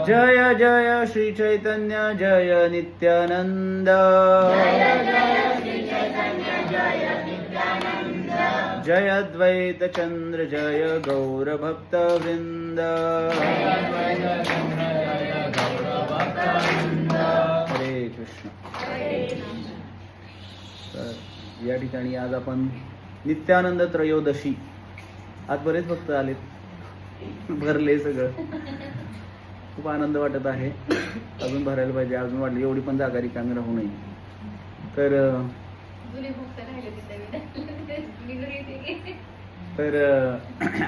जय जय श्री चैतन्य जय नित्यानंद जय अद्वैत चंद्र जय गौर भक्त वृंद हरे कृष्ण. तर या ठिकाणी आज आपण नित्यानंद त्रयोदशी, आज बरेच भक्त आलेत, भरले सगळं, खूप आनंद वाटत आहे. अजून भरायला पाहिजे, अजून वाटलं एवढी पण जागा रिकामी राहू नये. तर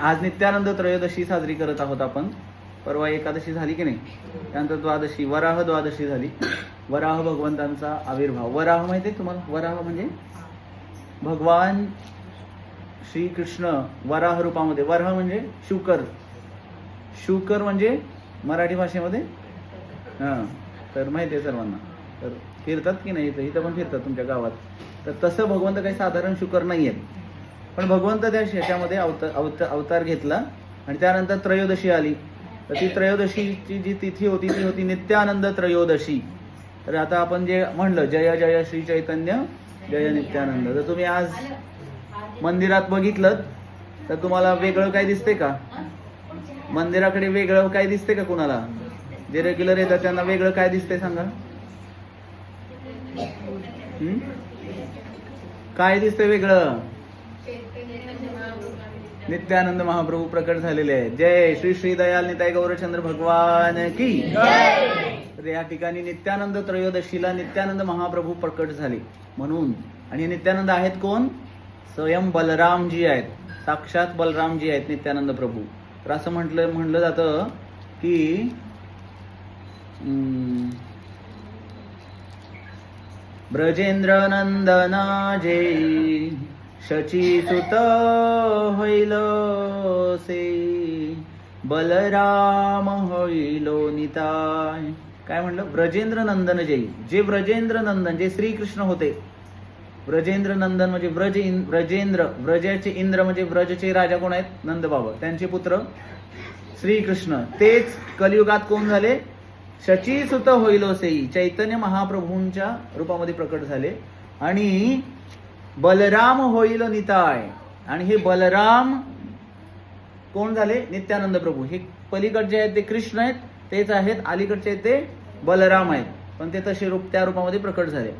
आज नित्यानंद त्रयोदशी साजरी करत आहोत आपण. परवा एकादशी झाली की नाही, त्यानंतर द्वादशी, वराह द्वादशी झाली. वराह भगवंतांचा आविर्भाव. वराह माहिती आहे तुम्हाला? वराह म्हणजे भगवान श्रीकृष्ण वराह रूपामध्ये. वराह म्हणजे शुकर. शुकर म्हणजे मराठी भाषेमध्ये तर माहिती आहे सर्वांना. तर फिरतात की नाही, इथं पण फिरतात तुमच्या गावात. तर तसं भगवंत काही साधारण शुकर नाही आहेत, पण भगवंत त्या ह्याच्यामध्ये अवतार घेतला. आणि त्यानंतर त्रयोदशी आली. तर ती त्रयोदशीची जी तिथी होती ती होती नित्यानंद त्रयोदशी. तर आता आपण जे म्हणलं जय जय श्री चैतन्य जय नित्यानंद, तर तुम्ही आज मंदिरात बघितलं तर तुम्हाला वेगळं काय दिसते का? मंदिराकडे वेगळं काय दिसते का कुणाला? जे रेग्युलर येतात त्यांना वेगळं काय दिसते सांगा? काय दिसतंय वेगळं? नित्यानंद महाप्रभू प्रकट झालेले आहेत. जय श्री श्री दयाल निताई गौरचंद्र भगवान की. तर या ठिकाणी नित्यानंद त्रयोदशीला नित्यानंद महाप्रभू प्रकट झाले म्हणून. आणि नित्यानंद आहेत कोण? स्वयं बलरामजी आहेत, साक्षात बलरामजी आहेत नित्यानंद प्रभू. तर असं म्हटलं जातं की ब्रजेंद्र नंदना जय शची सुत होईल से बलराम होईलो निताय. काय म्हणलं? ब्रजेंद्र नंदन जय. जे ब्रजेंद्र नंदन, जे श्रीकृष्ण होते. ब्रजेंद्र नंदन म्हणजे ब्रजेंद्र, ब्रजाचे इंद्र म्हणजे ब्रजचे राजा कोण आहेत? नंद बाबा. त्यांचे पुत्र श्रीकृष्ण. तेच कलियुगात कोण झाले? शची सुत होईलो सेई, चैतन्य महाप्रभूंच्या रूपामध्ये प्रकट झाले. आणि बलराम होईल निताय. आणि हे बलराम कोण झाले? नित्यानंद प्रभू. हे पलीकडचे आहेत ते कृष्ण आहेत, तेच आहेत. अलीकडचे आहेत ते बलराम आहेत, पण ते तसे रूप त्या रूपामध्ये प्रकट झाले.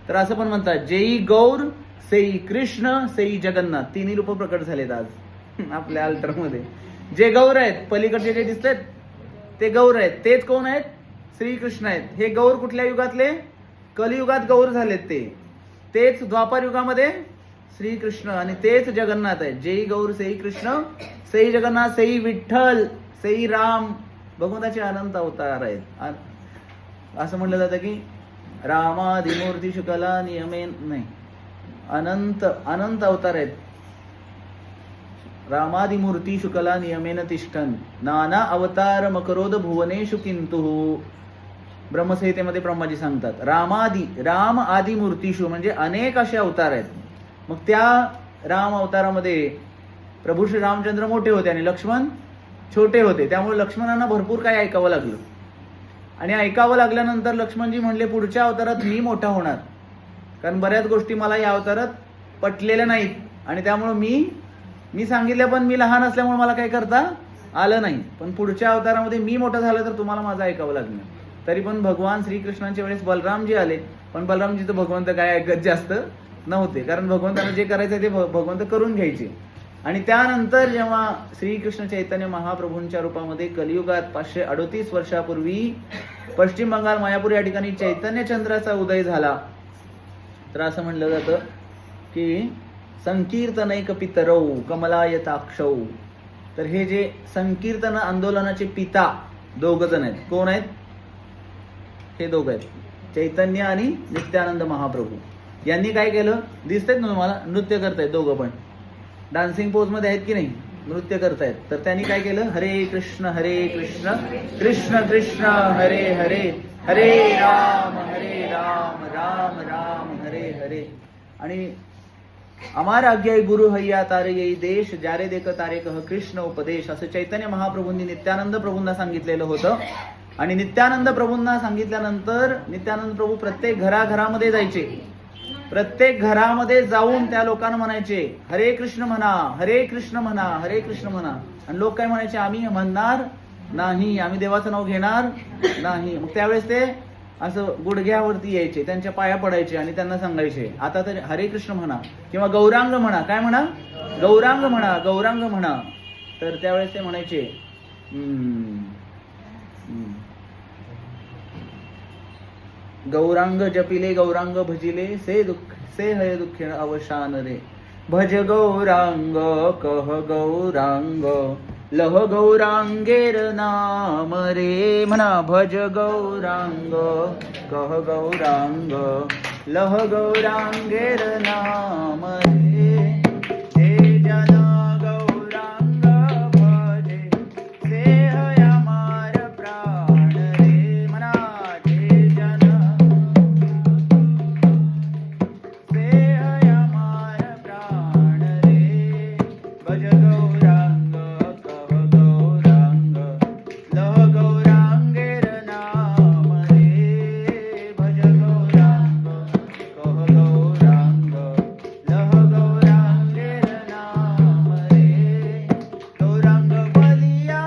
तर असं पण म्हणतात जेई गौर सेई कृष्ण सेई जगन्नाथ. तिन्ही रूप प्रकट झालेत आज आपल्या अल्टरमध्ये. जे गौर आहेत, पलीकडचे जे दिसतात ते गौर आहेत, तेच कोण आहेत? श्रीकृष्ण आहेत. हे गौर कुठल्या युगातले? कलियुगात गौर झालेत ते. तेच द्वापार युगामध्ये श्रीकृष्ण, आणि तेच जगन्नाथ आहेत. जेई गौर सेई कृष्ण सेई जगन्नाथ सेई विठ्ठल सेई राम. भगवंताचे अनंत अवतार आहेत. असं म्हणलं जातं की रामादिमूर्ती शुकला नियमेन, नाही, अनंत अनंत अवतार आहेत. रामादिमूर्ती शुकला नियमेन तिष्ठन नाना अवतार मकरोद भुवनेषु किंतु. ब्रह्मसंहितेमध्ये ब्रह्माजी सांगतात राम आदी मूर्तीशु म्हणजे अनेक असे अवतार आहेत. मग त्या राम अवतारामध्ये प्रभू श्री रामचंद्र मोठे होते आणि लक्ष्मण छोटे होते. त्यामुळे लक्ष्मणांना भरपूर काही ऐकावं लागलं. आणि ऐकावं लागल्यानंतर लक्ष्मणजी म्हणले पुढच्या अवतारात मी मोठा होणार, कारण बऱ्याच गोष्टी मला या अवतारात पटलेल्या नाहीत. आणि त्यामुळे मी सांगितलं, पण मी लहान असल्यामुळे मला काही करता आलं नाही. पण पुढच्या अवतारामध्ये मी मोठा झालं तर तुम्हाला माझं ऐकावं लागणार. तरी पण भगवान श्रीकृष्णांच्या वेळेस बलरामजी आले, पण बलरामजी तर भगवंत काय ऐकत जास्त नव्हते, कारण भगवंतांना जे करायचं ते भगवंत करून घ्यायचे. आणि त्यानंतर जेव्हा श्रीकृष्ण चैतन्य महाप्रभूंच्या रूपामध्ये कलियुगात 538 वर्षापूर्वी पश्चिम बंगाल मायापूर या ठिकाणी चैतन्य चंद्राचा उदय झाला, तर असं म्हणलं जातं की संकीर्तनैक पितरौ कमलायताक्षौ. तर हे जे संकीर्तन आंदोलनाचे पिता दोघ जण आहेत. कोण आहेत? हे दोघ आहेत, चैतन्य आणि नित्यानंद महाप्रभू. यांनी काय केलं? दिसतंय ना तुम्हाला? नृत्य करतायत दोघं पण, डान्सिंग पोज मध्ये आहेत की नाही, नृत्य करतायत. तर त्यांनी काय केलं? हरे कृष्ण कृष्ण कृष्ण हरे हरे, हरे राम राम राम हरे हरे. आणि अमार आज्ञा गुरु हैया तारे येई देश ज्यारे देख तारे कह कृष्ण उपदेश, असं चैतन्य महाप्रभूंनी नित्यानंद प्रभूंना सांगितलेलं होतं. आणि नित्यानंद प्रभूंना सांगितल्यानंतर नित्यानंद प्रभू प्रत्येक घराघरामध्ये जायचे. प्रत्येक घरामध्ये जाऊन त्या लोकांना म्हणायचे, हरे कृष्ण म्हणा, हरे कृष्ण म्हणा, हरे कृष्ण म्हणा. आणि लोक काय म्हणायचे, आम्ही म्हणणार नाही, आम्ही देवाचं नाव घेणार नाही. मग त्यावेळेस ते असं गुडघ्यावरती यायचे, त्यांच्या पाया पडायचे आणि त्यांना सांगायचे, आता तर हरे कृष्ण म्हणा किंवा गौरांग म्हणा. काय म्हणा? गौरांग म्हणा, गौरांग म्हणा. तर त्यावेळेस ते म्हणायचे, गौरांग जपिले गौरांग भजिले से हय दुःख अवसान रे. भज गौरांग कह गौरांग लह गौरांगेर नाम रे. म्हणा, भज गौरांग कह गौरांग लह गौरांगेर नाम रे. जे जन गौरांग भजे से हय अमार प्राण रे. म्हणा, जे जन से हय अमार प्राण रे. भज गौरांग कह गौरांग लह गौरांगेर नाम रे. भज गौरांग कह गौरांग लह गौरांगेर नाम रे. गौरांग बलिया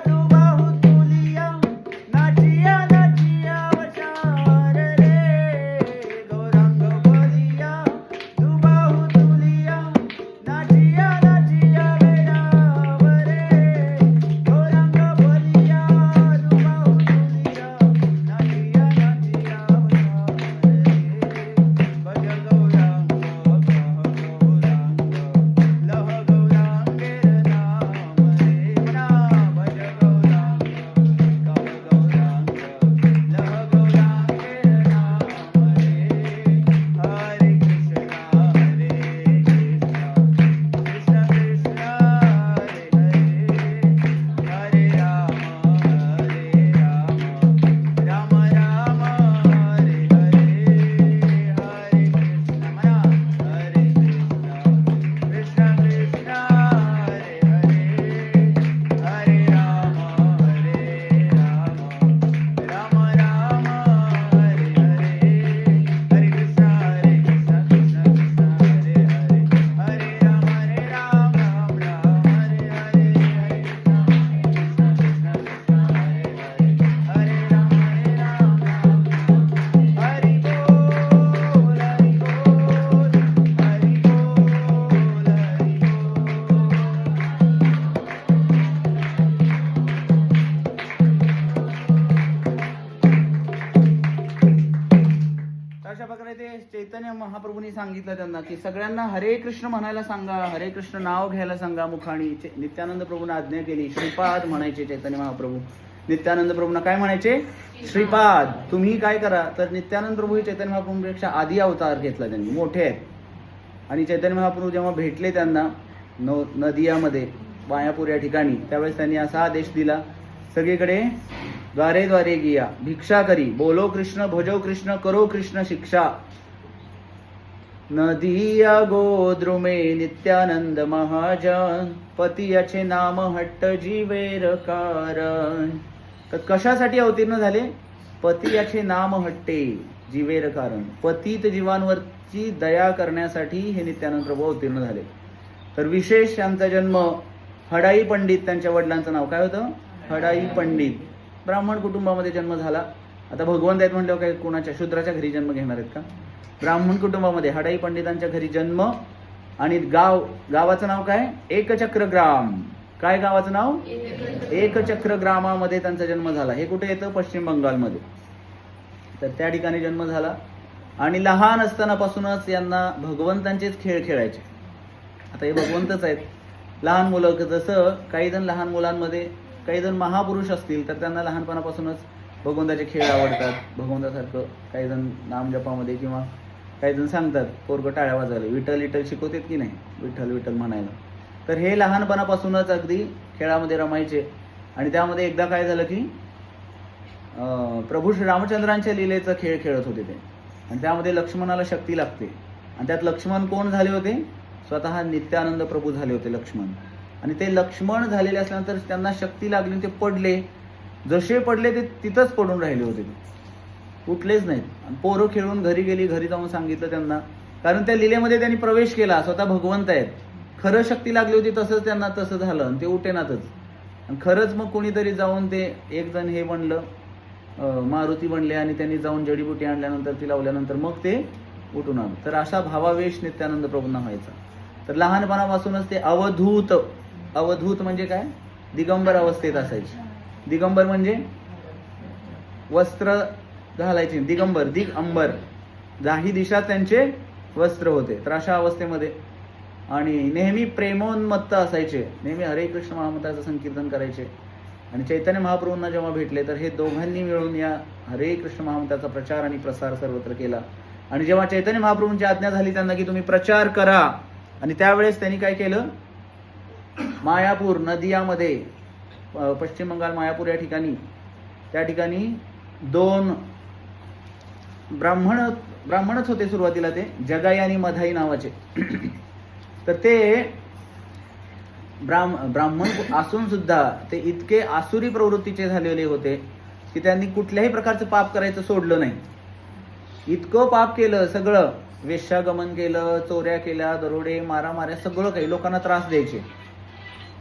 दुबाहु तुलिया नाचिया नाचिया वशार रे. गौरांग बलिया दुबाहु तुलिया नाचिया नाचिया वेडाव रे. गौरांग बलिया दुबाहु तुलिया नाचिया नाचिया वशार रे. भज गौरांग कह गौरांग लह गौरांगेर नाम रे. म्हणा, भज गौरांग कह गौरांग लह गौरांगेर नाम रे. हरे कृष्ण हरे कृष्ण कृष्ण कृष्ण हरे हरे. हरे राम राम राम हरे हरे. हरे कृष्ण म्हणा, हरे कृष्ण कृष्ण कृष्ण हरे हरे. हरे राम राम राम हरे हरे. हरे कृष्ण कृष्ण कृष्ण हरे हरे. हरे राम राम राम हरे हरे. हरे कृष्ण कृष्ण कृष्ण हरे हरे. हरे राम राम राम. हरि बोल हरि बोल हरि बोल अशा प्रकारे ते चैतन्य महाप्रभूंनी सांगितलं त्यांना की सगळ्यांना हरे कृष्ण म्हणायला सांगा, हरे कृष्ण नाव घ्यायला सांगा मुखाणी. नित्यानंद प्रभूंना आज्ञा केली. श्रीपाद म्हणायचे चैतन्य महाप्रभू. नित्यानंद प्रभूंना काय म्हणायचे? श्रीपाद. तुम्ही काय करा, तर नित्यानंद प्रभू हे चैतन्य महाप्रभूंपेक्षा आधी अवतार घेतला त्यांनी, मोठे आहेत. आणि चैतन्य महाप्रभू जेव्हा भेटले त्यांना नदियामध्ये मायापूर या ठिकाणी, त्यावेळेस त्यांनी असा आदेश दिला, सगळीकडे द्वारे द्वारे गिया भिक्षा करी, बोलो कृष्ण भजो कृष्ण करो कृष्ण शिक्षा. नदिया गोद्रुमे नित्यानंद महाजन पती याचे नाम हट्ट जीवेर कारण. तर कशासाठी अवतीर्ण झाले? पती याचे नाम हट्टे जीवेर कारण. पतित जीवांवरची दया करण्यासाठी हे नित्यानंद प्रभू अवतीर्ण झाले. तर विशेष त्यांचा जन्म हडाई पंडित, त्यांच्या वडिलांचं नाव काय होतं? हडाई पंडित. ब्राह्मण कुटुंबामध्ये जन्म झाला. आता भगवंत आहेत म्हणल्यावर काय कोणाच्या शूद्राच्या घरी जन्म घेणार आहेत का? ब्राह्मण कुटुंबामध्ये हडाई पंडितांच्या घरी जन्म. आणि गावाचं नाव काय? एकचक्र ग्राम. काय गावाचं नाव? एकचक्र ग्रामामध्ये त्यांचा जन्म झाला. हे कुठे येतं? पश्चिम बंगालमध्ये. तर त्या ठिकाणी जन्म झाला. आणि लहान असतानापासूनच यांना भगवंतांचेच खेळ खेळायचे. आता हे भगवंतच आहेत. लहान मुलं, जसं काही जण लहान मुलांमध्ये काही जण महापुरुष असतील तर त्यांना लहानपणापासूनच भगवंताचे खेळ आवडतात. भगवंतासारखं काही जण नामजपामध्ये किंवा काही जण सांगतात पोरगं टाळ्या वाजवले, विठ्ठल विठ्ठल शिकवतात की नाही, विठ्ठल विठ्ठल म्हणायला. तर हे लहानपणापासूनच अगदी खेळामध्ये रमायचे. आणि त्यामध्ये एकदा काय झालं की प्रभू श्री रामचंद्रांच्या लीलेचा खेळ खेळत होते ते. आणि त्यामध्ये लक्ष्मणाला शक्ती लागते. आणि त्यात लक्ष्मण कोण झाले होते? स्वतः नित्यानंद प्रभू झाले होते लक्ष्मण. आणि ते लक्ष्मण झालेले असल्यानंतर त्यांना शक्ती लागली, ते पडले. जसे पडले ते तिथंच पडून राहिले होते, उठलेच नाहीत. आणि पोरं खेळून घरी गेली, घरी जाऊन सांगितलं त्यांना, कारण त्या लीलेमध्ये त्यांनी प्रवेश केला, स्वतः भगवंत आहेत, खरं शक्ती लागली होती तसंच त्यांना तसं झालं आणि ते उठेनातच. आणि खरंच मग कोणीतरी जाऊन ते एक जण हे बनलं, मारुती बनले आणि त्यांनी जाऊन जडीबुटी आणल्यानंतर ती लावल्यानंतर मग ते उठून आलं. तर असा भावावेश नित्यानंद प्रभूंना व्हायचा. तर लहानपणापासूनच ते अवधूत, अवधूत म्हणजे काय, दिगंबर अवस्थेत असायचे. दिगंबर म्हणजे वस्त्र घालायचे, दिगंबर, दिगंबर, जाही दिशा त्यांचे वस्त्र होते. तर अशा अवस्थेमध्ये आणि नेहमी प्रेमोन्मत्त असायचे, नेहमी हरे कृष्ण महामंत्राचं संकीर्तन करायचे. आणि चैतन्य महाप्रभूंना जेव्हा भेटले तर हे दोघांनी मिळून या हरे कृष्ण महामंत्राचा प्रचार आणि प्रसार सर्वत्र केला. आणि जेव्हा चैतन्य महाप्रभूंची आज्ञा झाली त्यांना की तुम्ही प्रचार करा, आणि त्यावेळेस त्यांनी काय केलं, मायापूर नदियामध्ये, पश्चिम बंगाल मायापूर या ठिकाणी, त्या ठिकाणी 2 ब्राह्मणच होते सुरुवातीला, ते जगाई आणि मधाई नावाचे. तर ते ब्राह्मण असून सुद्धा ते इतके आसुरी प्रवृत्तीचे झालेले होते की त्यांनी कुठल्याही प्रकारचं पाप करायचं सोडलं नाही. इतकं पाप केलं, सगळं वेश्यागमन केलं, चोऱ्या केल्या, दरोडे, मारामाऱ्या, सगळं काही, लोकांना त्रास द्यायचे.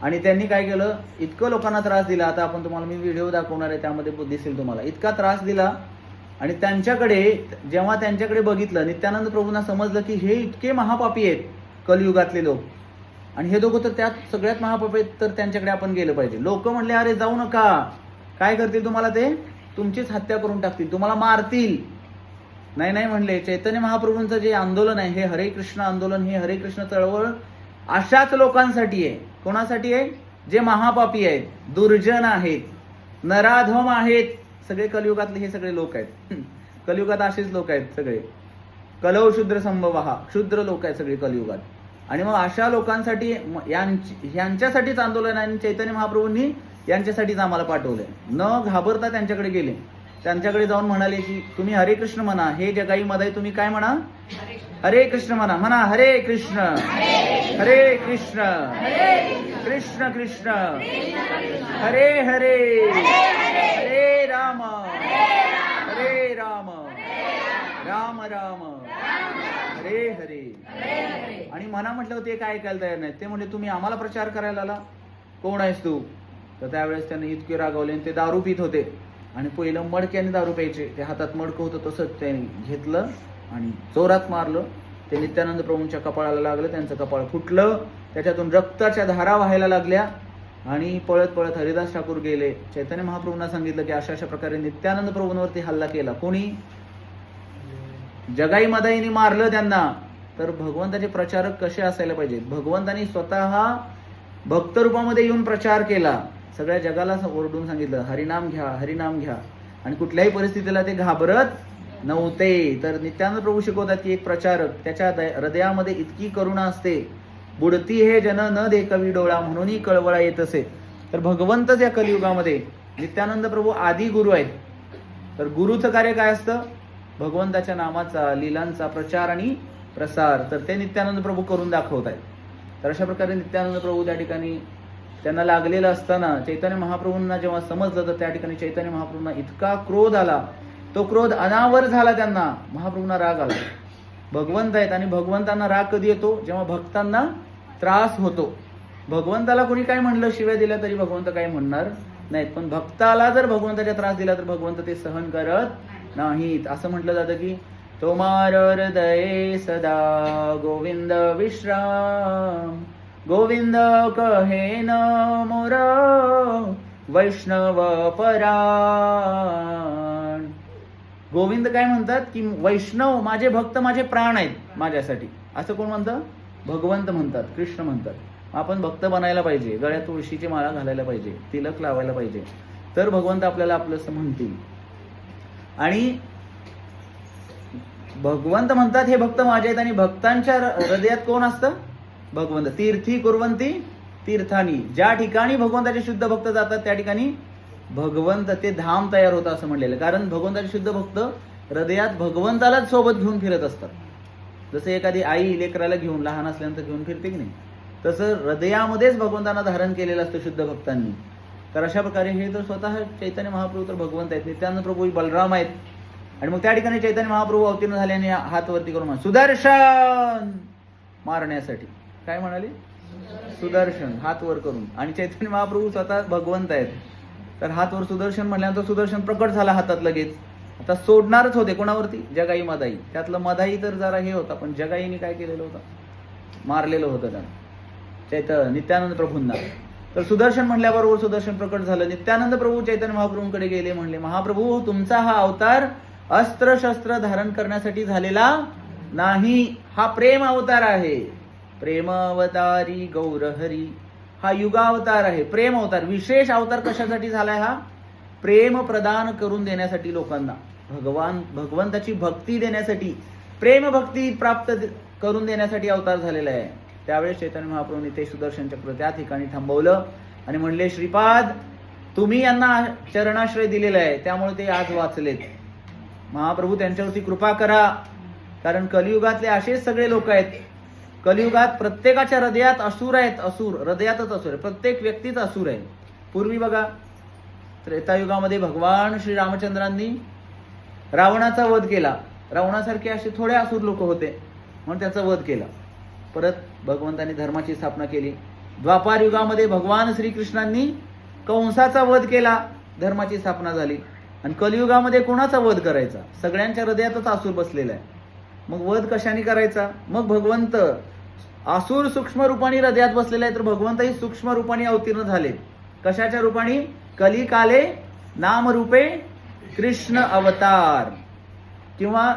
आणि त्यांनी काय केलं, इतकं लोकांना त्रास दिला, आता आपण तुम्हाला मी व्हिडिओ दाखवणार आहे त्यामध्ये दिसेल तुम्हाला, इतका त्रास दिला. आणि जेव्हा त्यांच्याकडे बघितलं, नित्यानंद प्रभूंना समजलं की हे इतके महापापी आहेत कलियुगातले लोक, आणि हे दोघं तर त्यात सगळ्यात महापापी आहेत, तर त्यांच्याकडे आपण गेलं पाहिजे. लोक म्हणले अरे जाऊ नका, काय करतील तुम्हाला, ते तुमचीच हत्या करून टाकतील, तुम्हाला मारतील. नाही म्हणले, चैतन्य महाप्रभूंचं जे आंदोलन आहे हे हरे कृष्ण आंदोलन, हे हरे कृष्ण चळवळ अशाच लोकांसाठी आहे. कोणासाठी आहे, जे महापापी आहेत, दुर्जन आहेत, नराधम आहेत, सगळे कलियुगातले हे सगळे लोक आहेत. कलियुगात असेच लोक आहेत सगळे, कलौ शूद्र संभवहा, क्षुद्र लोक आहेत सगळे कलियुगात. आणि मग अशा लोकांसाठी यांच्यासाठीच आंदोलन आहे. आणि चैतन्य महाप्रभूंनी यांच्यासाठीच आम्हाला पाठवलंय. न घाबरता त्यांच्याकडे गेले, त्यांच्याकडे जाऊन म्हणाले की तुम्ही हरे कृष्ण म्हणा, हे जगाई मधाई तुम्ही काय म्हणा, हरे कृष्ण म्हणा, हरे कृष्ण हरे कृष्ण कृष्ण कृष्ण हरे हरे, हरे राम राम राम हरे हरे. आणि म्हणा म्हटलं ते काय ऐकायला तयार नाही. ते म्हणजे तुम्ही आम्हाला प्रचार करायला आला, कोण आहेस तू. तर त्यावेळेस त्यांनी इतके रागावले. ते दारू पित होते आणि पहिलं मडक्याने दारू प्यायचे, ते हातात मडकं होतं तसंच त्यांनी घेतलं आणि जोरात मारलं. ते नित्यानंद प्रभूंच्या कपाळाला लागलं, त्यांचं कपाळ फुटलं, त्याच्यातून रक्ताच्या धारा व्हायला लागल्या. आणि पळत पळत हरिदास ठाकूर गेले. चैतन्य महाप्रभूंना सांगितलं की अशा प्रकारे नित्यानंद प्रभूंवरती हल्ला केला. कोणी, जगाई मदाईने मारलं त्यांना. तर भगवंताचे प्रचारक कसे असायला पाहिजेत. भगवंतानी स्वतः भक्त रूपामध्ये येऊन प्रचार केला, सगळ्या जगाला ओरडून सांगितलं हरिनाम घ्या, हरिनाम घ्या. आणि कुठल्याही परिस्थितीला ते घाबरत नव्हते. तर नित्यानंद प्रभू शिकवतात की एक प्रचारक, त्याच्या हृदयामध्ये इतकी करुणा असते, बुडती हे जन न दे कवी डोळा, म्हणूनही कळवळा येत असे. तर भगवंतच या कलियुगामध्ये, नित्यानंद प्रभू आदी गुरु आहेत. तर गुरुचं कार्य काय असतं, भगवंताच्या नामाचा, लीलांचा प्रचार आणि प्रसार. तर ते नित्यानंद प्रभू करून दाखवत आहेत. तर अशा प्रकारे नित्यानंद प्रभू त्या ठिकाणी त्यांना लागलेलं असताना चैतन्य महाप्रभूंना जेव्हा समजलं, तर त्या ठिकाणी चैतन्य महाप्रभूंना इतका क्रोध आला, तो क्रोध अनावर झाला. त्यांना महाप्रभूंना राग आला. भगवंत आहेत आणि भगवंतांना राग कधी येतो, जेव्हा भक्तांना त्रास होतो. भगवंताला कोणी काय म्हणलं, शिव्या दिल्या तरी भगवंत काही म्हणणार नाहीत, पण भक्ताला जर भगवंताचा त्रास दिला तर भगवंत ते सहन करत नाहीत. असं म्हटलं जातं की तोमार हृदये सदा गोविंद विश्राम, गोविंद कहे न मोर वैष्णव पराण. गोविंद काय म्हणतात की वैष्णव, माझे भक्त, माझे प्राण आहेत माझ्यासाठी. असं कोण म्हणतं, भगवंत म्हणतात, कृष्ण म्हणतात. आपण भक्त बनायला पाहिजे, गळ्यात तुळशीची माळा घालायला पाहिजे, तिलक लावायला पाहिजे, तर भगवंत आपल्याला आपलंसं म्हणतील. आणि भगवंत म्हणतात हे भक्त माझे आहेत. आणि भक्तांच्या हृदयात कोण असतं, भगवंत. तीर्थी कुर्वंती तीर्थानी, ज्या ठिकाणी भगवंताचे शुद्ध भक्त जातात त्या ठिकाणी भगवंत, ते धाम तयार होतं असं म्हणलेलं. कारण भगवंताचे शुद्ध भक्त हृदयात भगवंतालाच सोबत घेऊन फिरत असतात. जसं एखादी आई लेकराला घेऊन, लहान असल्यानंतर घेऊन फिरते की नाही, तसं हृदयामध्येच भगवंतांना धारण केलेलं असतं शुद्ध भक्तांनी. तर अशा प्रकारे हे तर स्वतः चैतन्य महाप्रभू तर भगवंत आहेत, नित्यानंद प्रभू बलराम आहेत. आणि मग त्या ठिकाणी चैतन्य महाप्रभू अवतीर्ण झाल्याने हात वरती करून सुदर्शन मारण्यासाठी काय म्हणाले, सुदर्शन हात वर करून. आणि चैतन्य महाप्रभू स्वतः भगवंत आहेत, तर हात वर सुदर्शन म्हटल्यानंतर सुदर्शन प्रकट झाला हातात लगेच. आता सोडणारच होते कोणावरती, जगाई मदाई. त्यातलं मदाई तर जरा हे होता, पण जगाईने काय केलेलं होतं, मारलेलं होतं त्यांना नित्यानंद प्रभूंना. तर सुदर्शन म्हटल्याबरोबर सुदर्शन प्रकट झालं. नित्यानंद प्रभू चैतन्य महाप्रभूंकडे गेले, म्हणले महाप्रभू तुमचा हा अवतार अस्त्र शस्त्र धारण करण्यासाठी झालेला नाही, हा प्रेम अवतार आहे. प्रेम अवतारी गौरहरी, हा युगावतार आहे, प्रेम अवतार. विशेष अवतार कशासाठी झालाय हा, प्रेम प्रदान करून देण्यासाठी लोकांना, भगवंताची भक्ती देण्यासाठी, प्रेम भक्ती प्राप्त करून देण्यासाठी अवतार झालेला आहे. त्यावेळेस चैतन्य महाप्रभूंनी ते सुदर्शन चक्र त्या ठिकाणी थांबवलं आणि म्हणले श्रीपाद तुम्ही यांना चरणाश्रय दिलेला आहे, त्यामुळे ते आज वाचलेत. महाप्रभू त्यांच्यावरती कृपा करा, कारण कलियुगातले असेच सगळे लोक आहेत. कलियुगात प्रत्येकाच्या हृदयात असुर आहेत, असुर हृदयातच असुर आहे, प्रत्येक व्यक्तीच असुर आहे. पूर्वी बघा त्रेतायुगामध्ये भगवान श्री रामचंद्रांनी रावणाचा वध केला. रावणासारखे असे थोडे असुर लोक होते म्हणून त्याचा वध केला. परत भगवंतांनी धर्माची स्थापना केली. द्वापार युगामध्ये भगवान श्रीकृष्णांनी कंसाचा वध केला, धर्माची स्थापना झाली. आणि कलियुगामध्ये कोणाचा वध करायचा, सगळ्यांच्या हृदयातच असुर बसलेला आहे. मग वध कशाने करायचा, मग भगवंत असुर सूक्ष्म रूपाने हृदयात बसलेला आहे, तर भगवंतही सूक्ष्म रूपाने अवतीर्ण झाले. कशाच्या रूपाने, कलिकाले नामरूपे कृष्ण अवतार. किंवा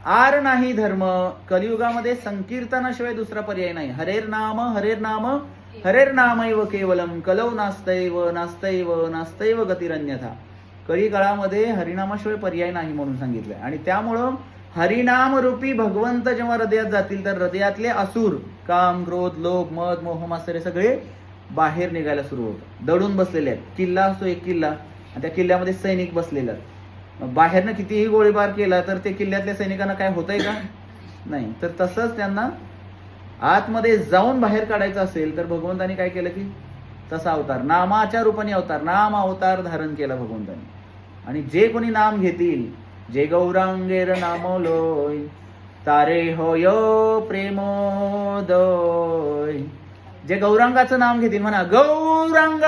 आर नाही धर्म, कलियुगामध्ये संकीर्तनाशिवाय दुसरा पर्याय नाही. हरेर नाम हरेर नाम हरेर नामैव केवलम कलौ नास्तैव नास्तैव नास्तैव गतिरन्यथा. कली काळामध्ये हरिनामाशिवाय पर्याय नाही म्हणून सांगितलंय. आणि त्यामुळं हरिनाम रूपी भगवंत जेव्हा हृदयात जातील तर हृदयातले असुर काम क्रोध लोभ मद मोह मात्सर्य सगळे बाहेर निघायला सुरू होतं. दडून बसलेले आहेत. किल्ला असतो एक किल्ला, आणि त्या किल्ल्यामध्ये सैनिक बसलेले आहेत. बाहेरनं कितीही गोळीबार केला तर ते किल्ल्यातल्या सैनिकांना काय होतंय का, नाही. तर तसंच त्यांना आतमध्ये जाऊन बाहेर काढायचं असेल तर भगवंतानी काय केलं की तसा अवतार, नामाच्या रूपाने अवतार, नाम अवतार धारण केला भगवंतानी. आणि जे कोणी नाम घेतील, जे गौरांगेर नामलोय तारे होय प्रेमोदय. जे गौरांगाचं नाम घेतील, म्हणा गौरांग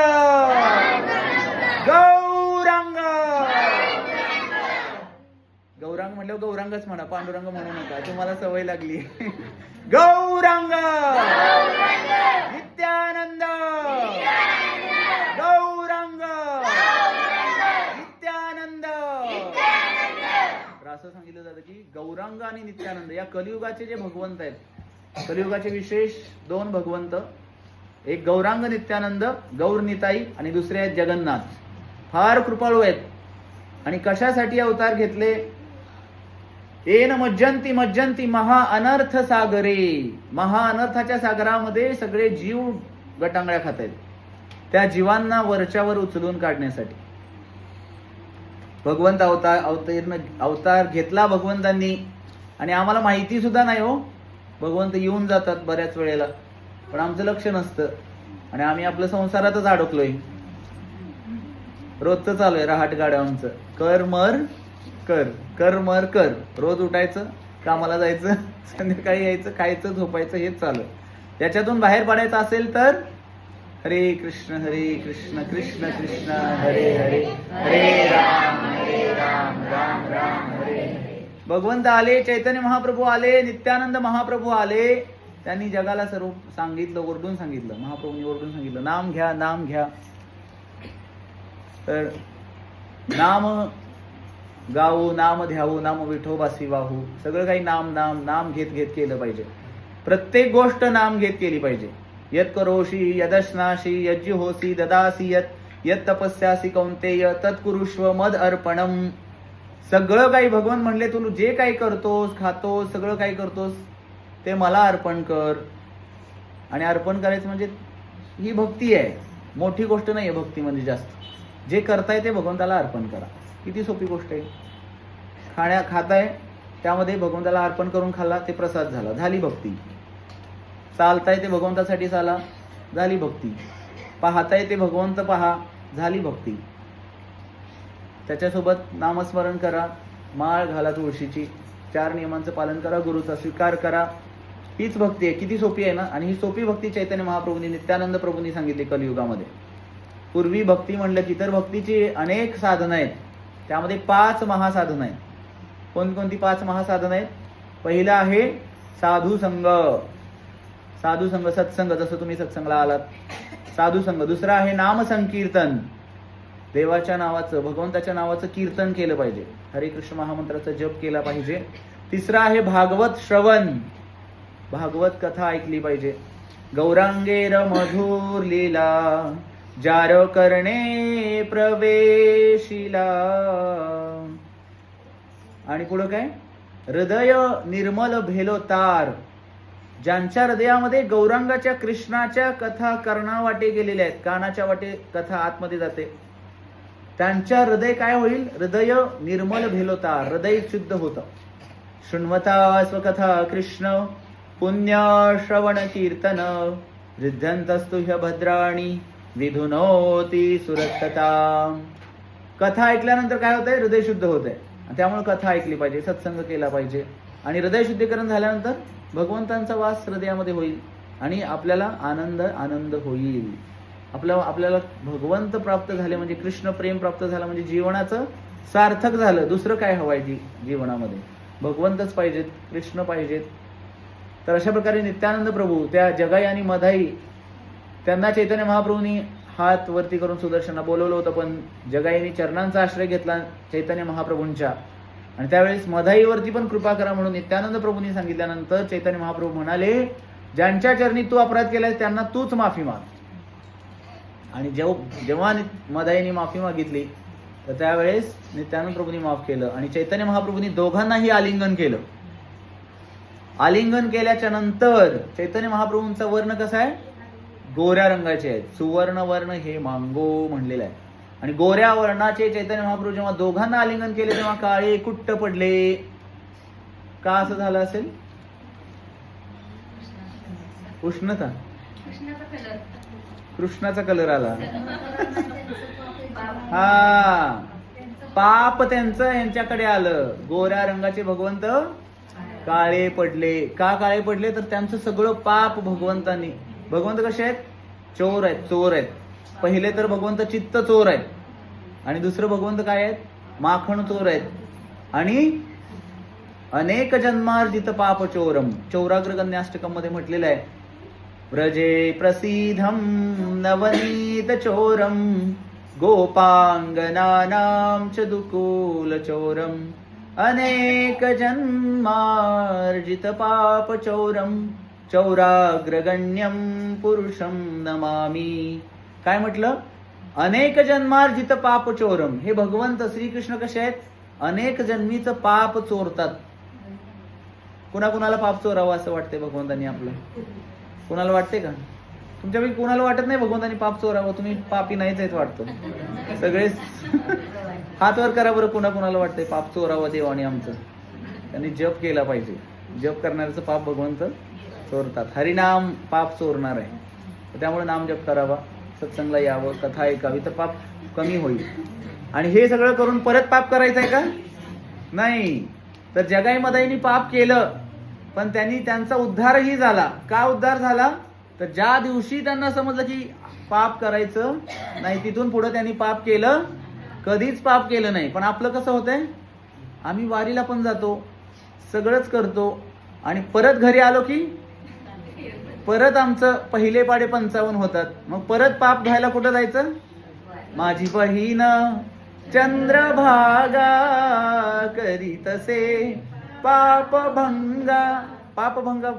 गौरांग. गौरांग म्हटलं गौरांगच म्हणा, पांडुरंग म्हणू नका, तुम्हाला सवय लागली. गौरांग नित्यानंद गौरांग नित्यानंद. असं सांगितलं जातं की गौरांग आणि नित्यानंद या कलियुगाचे जे भगवंत आहेत, कलियुगाचे विशेष दोन भगवंत, एक गौरांग नित्यानंद गौरनिताई आणि दुसरे आहेत जगन्नाथ. फार कृपाळू आहेत. आणि कशासाठी अवतार घेतले, येन मज्जंती मज्जंती महा अनर्थ सागरे. महा अनर्थाच्या सागरामध्ये सगळे जीव गटांगळ्या खात आहेत. त्या जीवांना वरच्यावर उचलून काढण्यासाठी भगवंत अवतार घेतला भगवंतांनी. आणि आम्हाला माहिती सुद्धा नाही हो, भगवंत येऊन जातात बऱ्याच वेळेला, पण आमचं लक्ष नसतं आणि आम्ही आपलं संसारातच अडकलोय. रोजचं चालू आहे रहाट गाड्यांचं, कर मर कर कर मर कर. रोज उठायचं, कामाला जायचं, संध्याकाळी यायचं, खायचं, झोपायचं, हेच चालू. त्याच्यातून बाहेर पडायचं असेल तर हरे कृष्ण कृष्ण कृष्ण हरे हरे हरे राम राम राम हरे हरे. भगवंत आले, चैतन्य महाप्रभू आले, नित्यानंद महाप्रभू आले. त्यांनी जगाला सर्व सांगितलं, ओरडून सांगितलं. महाप्रभूंनी ओरडून सांगितलं, नाम घ्या नाम घ्या. तर नाम गाऊ, नाम ध्यावू, नाम विठोबासी वाहू. सगळं काही नाम नाम नाम घेत घेत केलं पाहिजे. प्रत्येक गोष्ट नाम घेत केली पाहिजे. यत करोषी यदश्नाशी यज्जुहोसी ददासी यत तपस्यासी कौंतेय तत्कुरुष्व मद अर्पणम. सगळं काही भगवान म्हणले, तू जे काही करतोस, खातोस, सगळं काही करतोस ते मला अर्पण कर. आणि अर्पण करायचं म्हणजे ही भक्ती आहे, मोठी गोष्ट नाही आहे भक्ती म्हणजे. जास्त जे करताय ते भगवंताला अर्पण करा. किती सोपी गोष्ट आहे. खाताय त्यामध्ये भगवंताला अर्पण करून खाल्ला, ते प्रसाद झाला, झाली भक्ती. चालताय ते भगवंतासाठी चाला, झाली भक्ती. पाहताय ते भगवंत पहा, झाली भक्ती. त्याच्यासोबत नामस्मरण करा, माळ घाला तुळशीची, 4 नियमांचं पालन करा, गुरुचा स्वीकार करा. हीच भक्ती आहे. किती सोपी आहे ना. आणि ही सोपी भक्ती चैतन्य महाप्रभूंनी, नित्यानंद प्रभूंनी सांगितली कलियुगामध्ये. पूर्वी भक्ती म्हणलं की तर भक्तीची अनेक साधनं आहेत. त्यामध्ये 5 महासाधनं आहेत. कोणकोणती 5 महासाधनं आहेत? पहिलं आहे साधू संग. साधू संग, सत्संग, जसं तुम्ही सत्संगला आलात, साधू संग. दुसरं आहे नाम संकीर्तन. देवाच्या नावाचं, भगवंताच्या नावाचं कीर्तन केलं पाहिजे. हरे कृष्ण महामंत्राचा जप केला पाहिजे. तिसरं आहे भागवत श्रवण. भागवत कथा ऐकली पाहिजे. गौरांगेर मधुर लीला जार करणे प्रवेशिला. आणि पुढं काय? हृदय निर्मल भेलो तार. ज्यांच्या हृदयामध्ये गौरांगाच्या, कृष्णाच्या कथा कर्णावाटे गेलेल्या आहेत, कानाच्या वाटे कथा आतमध्ये जाते, त्यांच्या हृदय काय होईल? हृदय निर्मल भेलो तार. हृदय शुद्ध होतं. शृण्वता स्वकथा कृष्ण पुण्य श्रवण कीर्तन रिद्धंतस्तु ह्य भद्राणी विधुनोती सुरक्षता. कथा ऐकल्यानंतर काय होतंय? हृदय शुद्ध होतंय. त्यामुळे कथा ऐकली पाहिजे, सत्संग केला पाहिजे. आणि हृदय शुद्धीकरण झाल्यानंतर भगवंतांचा वास हृदयामध्ये होईल आणि आपल्याला आनंद होईल. आपल्याला भगवंत प्राप्त झाले म्हणजे, कृष्ण प्रेम प्राप्त झालं म्हणजे जीवनाचं सार्थक झालं. दुसरं काय हवंय जीवनामध्ये? भगवंतच पाहिजेत, कृष्ण पाहिजेत. तर अशा प्रकारे नित्यानंद प्रभू, त्या जगाई आणि मधाई, त्यांना चैतन्य महाप्रभूंनी हात वरती करून सुदर्शनला बोलवलं होतं, पण जगाईने चरणांचा आश्रय घेतला चैतन्य महाप्रभूंच्या. आणि त्यावेळेस मधाईवरती पण कृपा करा म्हणून नित्यानंद प्रभूंनी सांगितल्यानंतर चैतन्य महाप्रभू म्हणाले, ज्यांच्या चरणी तू अपराध केलाय त्यांना तूच माफी माग. आणि जेव्हा मधाईने माफी मागितली तर त्यावेळेस नित्यानंद प्रभूंनी माफ केलं. आणि चैतन्य महाप्रभूंनी दोघांनाही आलिंगन केलं. आलिंगन केल्याच्या नंतर चैतन्य महाप्रभूंचा वर्ण कसा आहे? गोऱ्या रंगाचे आहेत. सुवर्ण वर्ण हे मांगो म्हणलेलं आहे. आणि गोऱ्या वर्णाचे चैतन्य महाप्रभू जेव्हा दोघांना आलिंगन केले तेव्हा काळे कुट्ट पडले. का असं झालं असेल? उष्णता, कृष्णाचा कलर आला. हा, पाप त्यांचं यांच्याकडे आलं. गोऱ्या रंगाचे भगवंत काळे पडले. का काळे पडले? तर त्यांचं सगळं पाप भगवंतांनी. भगवंत कसे आहेत? चोर आहेत, चोर आहेत. पहिले तर भगवंत चित्त चोर आहेत. आणि दुसरं भगवंत काय आहेत? माखण चोर आहेत. आणि अनेक जन्मार्जित पाप चोरम. चौराग्र कन्याष्टकम मध्ये म्हटलेलं आहे, व्रजे प्रसिद्धम नवनीत चोरम गोपांगनानां च दुकूल चोरम अनेक जन्मार्जित पाप चोरम चौराग्रगण्यम पुरुषम नमामि. काय म्हटलं? अनेक जन्मार्जित पाप चोरम. हे भगवंत श्रीकृष्ण कसे आहेत? अनेक जन्मीचं पाप चोरतात. कुणाला पाप चोरावं असं वाटतंय भगवंतांनी आपलं? कुणाला वाटते का? तुमच्यापैकी कुणाला वाटत नाही भगवंतांनी पाप चोरावं? तुम्ही पापी नाहीच आहेत वाटतं सगळे. हात वर करा बरं, कुणाला वाटतंय पाप चोरावं देवाने आमचं? त्यांनी जप केला पाहिजे. जप करणाऱ्याचं पाप भगवंत चोरतात. हरिनाम पाप चोरणार आहे. त्यामुळे नाम जप करावा, सत्संगला यावं, कथा ऐकावी, तर पाप कमी होईल. आणि हे सगळं करून परत पाप करायचं आहे का? नाही. तर जगाई मदाईनी पाप केलं, पण त्यांनी त्यांचा उद्धारही झाला. का उद्धार झाला? तर ज्या दिवशी त्यांना समजलं की पाप करायचं नाही, तिथून पुढे त्यांनी पाप केलं, कधीच पाप केलं नाही. पण आपलं कसं होतंय? आम्ही वारीला पण जातो, सगळंच करतो, आणि परत घरी आलो की परत आमचं पहिले पाडे 55 होतात. मग परत पाप घ्यायला कुठं जायचं? माझी बहीण चंद्रभागा करीतसे पापभंगा. पापभंगा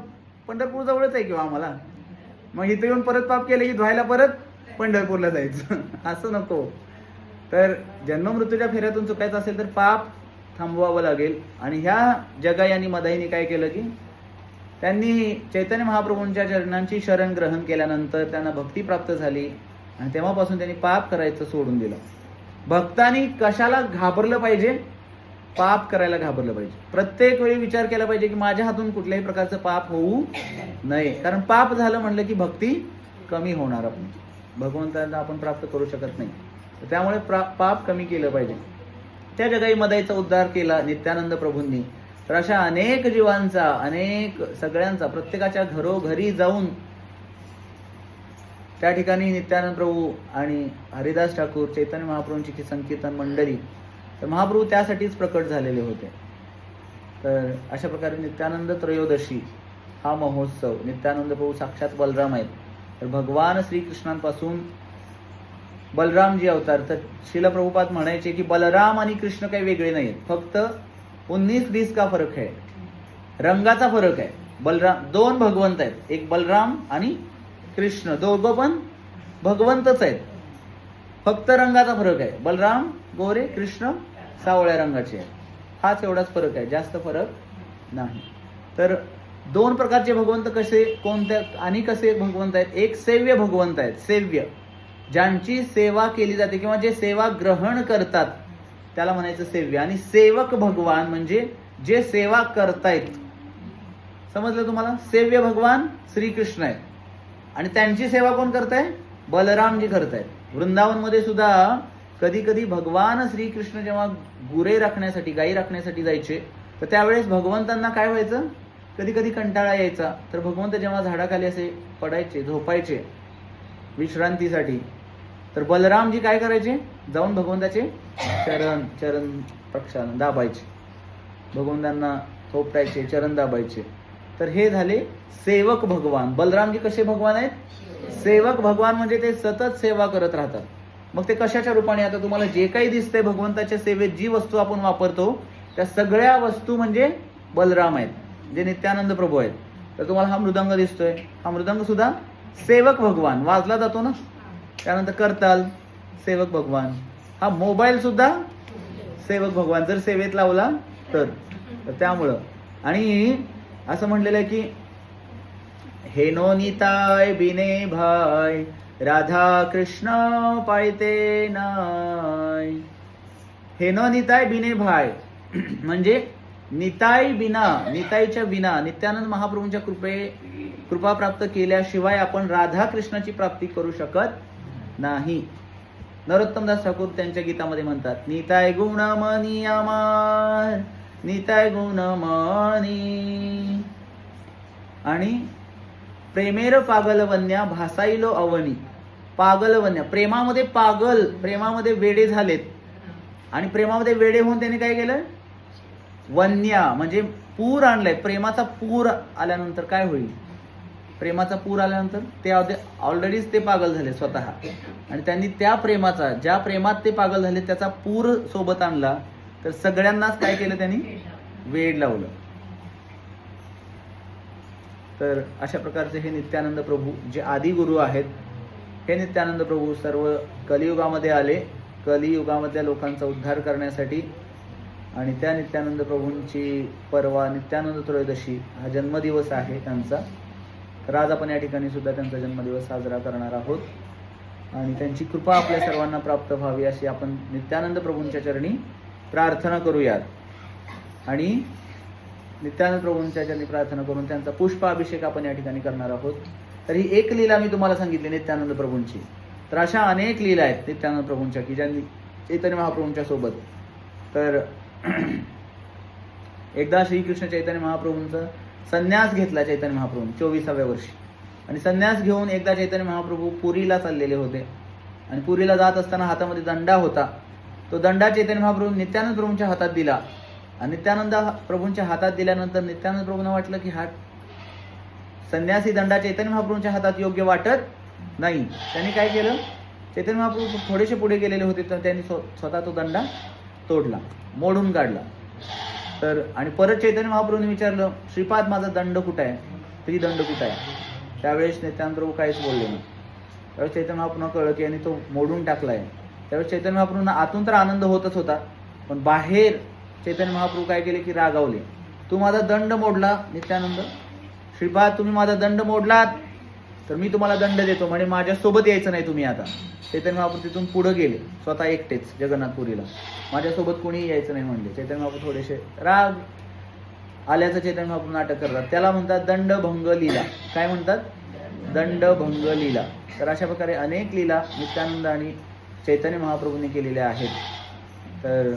पंढरपूर जवळच आहे किंवा आम्हाला. मग इथे येऊन परत पाप केले की धुवायला परत पंढरपूरला जायचं. असं नको. तर जन्ममृत्यूच्या फेऱ्यातून चुकायचं असेल तर पाप थांबवावं लागेल. आणि ह्या जगाई आणि मदाईने काय केलं की त्यांनी चैतन्य महाप्रभूंच्या चरणांची शरण ग्रहण केल्यानंतर त्यांना भक्ती प्राप्त झाली. आणि तेव्हापासून त्यांनी पाप करायचं सोडून दिलं. भक्तांनी कशाला घाबरलं पाहिजे? पाप करायला घाबरलं पाहिजे. प्रत्येक वेळी विचार केला पाहिजे की माझ्या हातून कुठल्याही प्रकारचं पाप होऊ नये. कारण पाप झालं म्हणलं की भक्ती कमी होणार. आपण भगवंतांना आपण प्राप्त करू शकत नाही. त्यामुळे पाप कमी केलं पाहिजे. त्या जगाई मदाईचा उद्धार केला नित्यानंद प्रभूंनी. तर अशा अनेक जीवांचा, अनेक सगळ्यांचा, प्रत्येकाच्या घरोघरी जाऊन त्या ठिकाणी नित्यानंद प्रभू आणि हरिदास ठाकूर, चैतन्य महाप्रभूंची संकीर्तन मंडळी, तर महाप्रभू त्यासाठीच प्रकट झालेले होते. तर अशा प्रकारे नित्यानंद त्रयोदशी हा महोत्सव, नित्यानंद प्रभू साक्षात बलराम आहेत. तर भगवान श्रीकृष्णांपासून बलरामजी अवतार. तर श्रील प्रभुपाद म्हणायचे की बलराम आणि कृष्ण काही वेगळे नाहीत, फक्त 19-20 का फरक आहे, रंगाचा फरक आहे. बलराम, दोन भगवंत आहेत, एक बलराम आणि कृष्ण, दोघं पण भगवंतच आहेत, फक्त रंगाचा फरक आहे. बलराम गोरे, कृष्ण सावळ्या रंगाचे आहे, हाच एवढाच फरक आहे, जास्त फरक नाही. तर दोन प्रकारचे भगवंत कसे, कोणत्या आणि कसे भगवंत आहेत? एक सेव्य भगवंत आहेत, सेव्य, ज्यांची सेवा केली जाते किंवा जे सेवा ग्रहण करतात त्याला म्हणायचं सेव्य. आणि सेवक भगवान म्हणजे जे सेवा करतायत. समजलं तुम्हाला? सेव्य भगवान श्रीकृष्ण आहेत आणि त्यांची सेवा कोण करताय? बलरामजी करतायत. वृंदावनमध्ये सुद्धा कधी कधी भगवान श्रीकृष्ण जेव्हा गुरे राखण्यासाठी, गायी राखण्यासाठी जायचे, तर त्यावेळेस भगवंतांना काय व्हायचं, कधी कधी कंटाळा यायचा. तर भगवंत जेव्हा झाडाखाली असे पडायचे, झोपायचे विश्रांतीसाठी, तर बलरामजी काय करायचे, जाऊन भगवंताचे चरण प्रक्षालन दाबायचे, भगवंतांना थोपटायचे, चरण दाबायचे. तर हे झाले सेवक भगवान. बलरामजी कसे भगवान आहेत? सेवक भगवान म्हणजे ते सतत सेवा करत राहतात. मग ते कशाच्या रूपाने? आता तुम्हाला जे काही दिसतंय भगवंताच्या सेवेत, जी वस्तू आपण वापरतो त्या सगळ्या वस्तू म्हणजे बलराम आहेत, जे नित्यानंद प्रभू आहेत. तर तुम्हाला हा मृदंग दिसतोय, हा मृदंग सुद्धा सेवक भगवान, वाजला जातो ना. त्यानंतर करताल सेवक भगवान. हा मोबाईल सुद्धा सेवक भगवान, जर सेवेत लावला तर. त्यामुळं आणि असं म्हणलेलं आहे की हेनो निताय बिने भाय, राधा कृष्ण पाळते नाय. हेनो निताय बिने भाय म्हणजे निताई बिना, निताईच्या बिना, नित्यानंद महाप्रभूंच्या कृपा प्राप्त केल्याशिवाय आपण राधा कृष्णाची प्राप्ती करू शकत नाही. नरोत्तमदास ठाकूर त्यांच्या गीतामध्ये म्हणतात, निताय गुणमणी अमार, निताय गुणमणी. आणि प्रेमेर पागलवन्या भासाईलो अवनी. पागलवन्या, प्रेमामध्ये पागल, प्रेमामध्ये वेडे झालेत. आणि प्रेमामध्ये वेडे होऊन त्यांनी काय केलं? वन्या म्हणजे पूर आणलाय. प्रेमाचा पूर आल्यानंतर काय होईल? प्रेमाचा पूर आल्यानंतर ते ऑलरेडीच ते पागल झाले स्वतः, आणि त्यांनी त्या प्रेमाचा, ज्या प्रेमात ते पागल झाले त्याचा पूर सोबत आणला. तर सगळ्यांनाच काय केलं? त्यांनी वेड लावलं. तर अशा प्रकारचे हे नित्यानंद प्रभू जे आदि गुरु आहेत, हे नित्यानंद प्रभू सर्व कलियुगामध्ये आले, कलियुगामधल्या लोकांचा उद्धार करण्यासाठी. आणि त्या नित्यानंद प्रभूंची परवा नित्यानंद त्रयोदशी हा जन्मदिवस आहे त्यांचा. तर आज आपण या ठिकाणी सुद्धा त्यांचा जन्मदिवस साजरा करणार आहोत. आणि त्यांची कृपा आपल्या सर्वांना प्राप्त व्हावी अशी आपण नित्यानंद प्रभूंच्या चरणी प्रार्थना करूयात. आणि नित्यानंद प्रभूंच्या चरणी प्रार्थना करून त्यांचा पुष्पाभिषेक आपण या ठिकाणी करणार आहोत. तर ही एक लीला मी तुम्हाला सांगितली नित्यानंद प्रभूंची. तर अशा अनेक लीला आहेत नित्यानंद प्रभूंच्या की ज्यांनी चैतन्य महाप्रभूंच्या सोबत. तर एकदा श्रीकृष्ण चैतन्य महाप्रभूंचा संन्यास घेतला चैतन्य महाप्रभूंनी 24व्या वर्षी. आणि संन्यास घेऊन एकदा चैतन्य महाप्रभू पुरीला चाललेले होते. आणि पुरीला जात असताना हातामध्ये दंडा होता. तो दंडा चैतन्य महाप्रभू नित्यानंद प्रभूंच्या हातात दिला. आणि नित्यानंद प्रभूंच्या हातात दिल्यानंतर नित्यानंद प्रभूंना वाटलं की हा संन्यासी दंडा चैतन्य महाप्रभूंच्या हातात योग्य वाटत नाही. त्यांनी काय केलं? चैतन्य महाप्रभू थोडेसे पुढे गेलेले होते, तर त्यांनी स्वतः तो दंडा तोडला, मोडून काढला. तर आणि परत चैतन्य महाप्रभूंनी विचारलं, श्रीपाद माझा दंड कुठं आहे, तरी दंड कुठं आहे? त्यावेळेस नित्यानंद प्रभू काहीच बोलले नाही. त्यावेळेस चैतन्य महाप्रभूंना कळलं की यांनी तो मोडून टाकलाय. त्यावेळेस चैतन्य महाप्रभूंना आतून तर आनंद होतच होता, पण बाहेर चैतन्य महाप्रभू काय केले की रागावले. तू माझा दंड मोडला नित्यानंद, श्रीपाद तुम्ही माझा दंड मोडलात, तर मी तुम्हाला दंड देतो, म्हणजे माझ्यासोबत यायचं नाही तुम्ही आता. चैतन्य महाप्रभू तिथून पुढे गेले स्वतः एकटेच जगन्नाथपुरीला, माझ्यासोबत कोणी यायचं नाही म्हणले. चैतन्य महाप्रभू थोडेसे राग आल्याचं चैतन्य महाप्रभू नाटक करतात, त्याला म्हणतात दंडभंग लीला. काय म्हणतात? दंडभंग लीला. तर अशा प्रकारे अनेक लीला नित्यानंद आणि चैतन्य महाप्रभूंनी केलेल्या आहेत. तर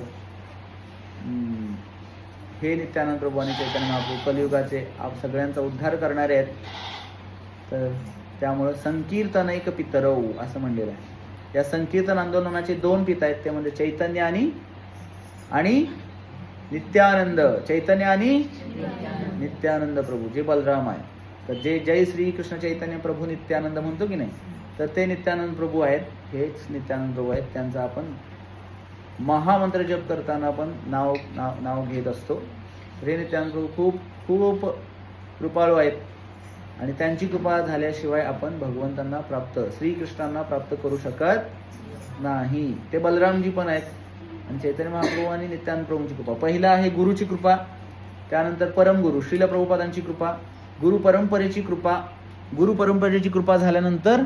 हे नित्यानंद प्रभू आणि चैतन्य महाप्रभू कलियुगाचे सगळ्यांचा उद्धार करणारे आहेत. तर त्यामुळं संकीर्तनैक पितरौ असं म्हणलेलं आहे. या संकीर्तन आंदोलनाचे 2 पिता आहेत, ते म्हणजे चैतन्य आणि नित्यानंद. चैतन्य आणि नित्यानंद प्रभू जे बलराम आहे. तर जे जय श्री कृष्ण चैतन्य प्रभू नित्यानंद म्हणतो की नाही, तर ते नित्यानंद प्रभू आहेत. हेच नित्यानंद प्रभू आहेत. त्यांचं आपण महामंत्र जप करताना आपण नाव घेत असतो. हे नित्यानंद प्रभू खूप खूप कृपाळू आहेत आणि त्यांची कृपा झाल्याशिवाय आपण भगवंतांना प्राप्त, श्रीकृष्णांना प्राप्त करू शकत नाही. ते बलरामजी पण आहेत. आणि चैतन्य महाप्रभू आणि नित्यानंद प्रभूंची कृपा. पहिला आहे गुरुची कृपा, त्यानंतर परमगुरु श्रील प्रभुपादांची कृपा, गुरु परंपरेची कृपा. गुरु परंपरेची कृपा झाल्यानंतर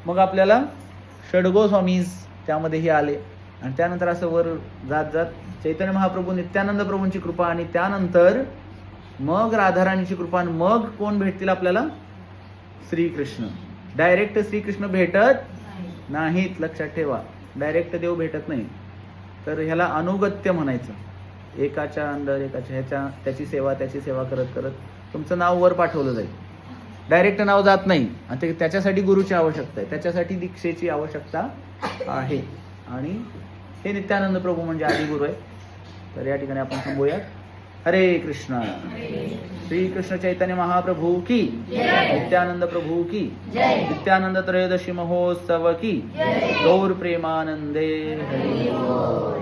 मग आपल्याला षडगो स्वामीज त्यामध्येही आले. आणि त्यानंतर असं वर जात जात चैतन्य महाप्रभू नित्यानंद प्रभूंची कृपा, आणि त्यानंतर मग राधाराणीची कृपा, आणि मग कोण भेटतील आपल्याला? श्रीकृष्ण. डायरेक्ट श्रीकृष्ण भेटत नाहीत, लक्षात ठेवा. डायरेक्ट देव भेटत नाही. तर ह्याला अनुगत्य म्हणायचं. एकाच्या अंडर एकाच्या त्याची सेवा करत करत तुमचं नाव वर पाठवलं जाईल. डायरेक्ट नाव जात नाही. आणि त्याच्यासाठी गुरुची आवश्यकता आहे, त्याच्यासाठी दीक्षेची आवश्यकता आहे. आणि हे नित्यानंद प्रभू म्हणजे आदी गुरु आहे. तर या ठिकाणी आपण थांबूयात. हरे कृष्ण. श्री कृष्ण चैतन्य महाप्रभू की, नित्यानंद प्रभू की, नित्यानंद त्रयोदशी महोत्सव की, गौर प्रेमानंदे हरि बोल.